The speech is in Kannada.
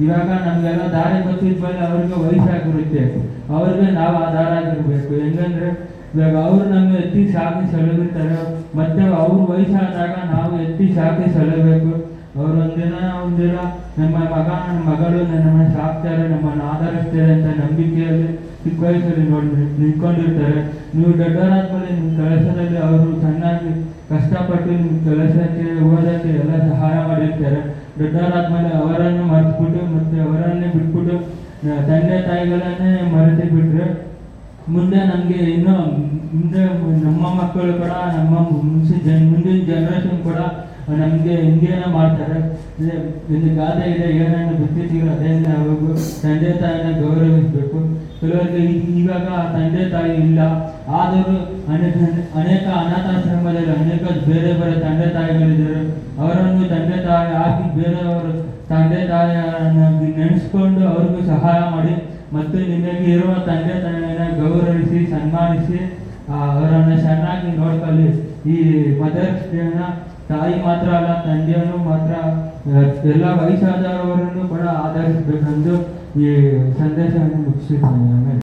ಇವಾಗ ನಮಗೆಲ್ಲ ದಾರಿ ಗೊತ್ತಿದ್ದ ಮೇಲೆ ಅವ್ರಿಗೆ ವಯಸ್ಸಾಗಿರುತ್ತೆ, ಅವ್ರಿಗೆ ನಾವು ಆಧಾರ ಆಗಿರ್ಬೇಕು. ಹೆಂಗಂದ್ರೆ ಇವಾಗ ಅವರು ನಮ್ಮ ಎತ್ತಿ ಸಾಕಿ ಸೆಳೆದಿರ್ತಾರೆ, ಮತ್ತೆ ಅವ್ರ ವಯಸ್ಸಾದಾಗ ನಾವು ಎತ್ತಿ ಸಾಕಿ ಸೆಳೆಬೇಕು. ಅವ್ರು ಒಂದಿನ ನಮ್ಮ ಮಗಳು ನಮ್ಮನ್ನು ಸಾಕ್ತಾರೆ, ನಮ್ಮನ್ನು ಆಧರಿಸ್ತಾರೆ ಅಂತ ನಂಬಿಕೆಯಲ್ಲಿ ಚಿಕ್ಕ ವಯಸ್ಸಲ್ಲಿ ನಿಂತ್ಕೊಂಡಿರ್ತಾರೆ. ನೀವು ದೊಡ್ಡವರಾದ್ಮೇಲೆ ನಿಮ್ಮ ಕೆಲಸದಲ್ಲಿ ಅವರು ಚೆನ್ನಾಗಿ ಕಷ್ಟಪಟ್ಟು ನಿಮ್ಮ ಕೆಲಸಕ್ಕೆ ಓದಕ್ಕೆ ಎಲ್ಲ ಸಹಾಯ ಮಾಡಿರ್ತಾರೆ. ದೊಡ್ಡವರಾದ್ಮೇಲೆ ಅವರನ್ನು ಮರೆತುಬಿಟ್ಟು ಮತ್ತೆ ಅವರನ್ನೇ ಬಿಟ್ಬಿಟ್ಟು ತಂದೆ ತಾಯಿಗಳನ್ನೇ ಮರೆತು ಬಿಟ್ರೆ ಮುಂದೆ ನಮಗೆ ಇನ್ನೂ ಮುಂದೆ ನಮ್ಮ ಮಕ್ಕಳು ಕೂಡ ನಮ್ಮ ಮುಂದಿನ ಜನರೇಷನ್ ಕೂಡ ನಮಗೆ ಹಿಂಗೇನೋ ಮಾಡ್ತಾರೆ. ಒಂದು ಗಾದೆ ಇದೆ, ಏನೇನು ಬಿತ್ತಿದ್ದೀರೋ ಅದೇನೇ ಆಗಬೇಕು, ತಂದೆ ತಾಯಿನ ಗೌರವಿಸಬೇಕು. ಕೆಲವರಿಗೆ ಇವಾಗ ತಂದೆ ತಾಯಿ ಇಲ್ಲ, ಆದರೂ ಅನೇಕ ಅನಾಥಾಶ್ರಮದಲ್ಲಿ ಅನೇಕ ಬೇರೆ ಬೇರೆ ತಂದೆ ತಾಯಿಗಳಿದ್ದಾರೆ. ಅವರನ್ನು ತಂದೆ ತಾಯಿ ಹಾಕಿ ಬೇರೆಯವರು ತಂದೆ ತಾಯಿಯನ್ನು ನೆನೆಸ್ಕೊಂಡು ಅವ್ರಿಗೂ ಸಹಾಯ ಮಾಡಿ ಮತ್ತು ನಿಮಗೆ ಇರುವ ತಂದೆ ತಾಯಿಯನ್ನು ಗೌರವಿಸಿ ಸನ್ಮಾನಿಸಿ ಅವರನ್ನು ಚೆನ್ನಾಗಿ ನೋಡ್ಕೊಳ್ಳಿ. ಈ ಮದರ್ಸ್ ಡೇನ ತಾಯಿ ಮಾತ್ರ ಅಲ್ಲ, ತಂದೆಯನ್ನು ಮಾತ್ರ ಎಲ್ಲ ವಯಸ್ಸಾದವರನ್ನು ಕೂಡ ಆಧರಿಸಬೇಕೆಂದು ಈ ಸಂದೇಶವನ್ನು ಮುಗಿಸಿದ್ದೇನೆ.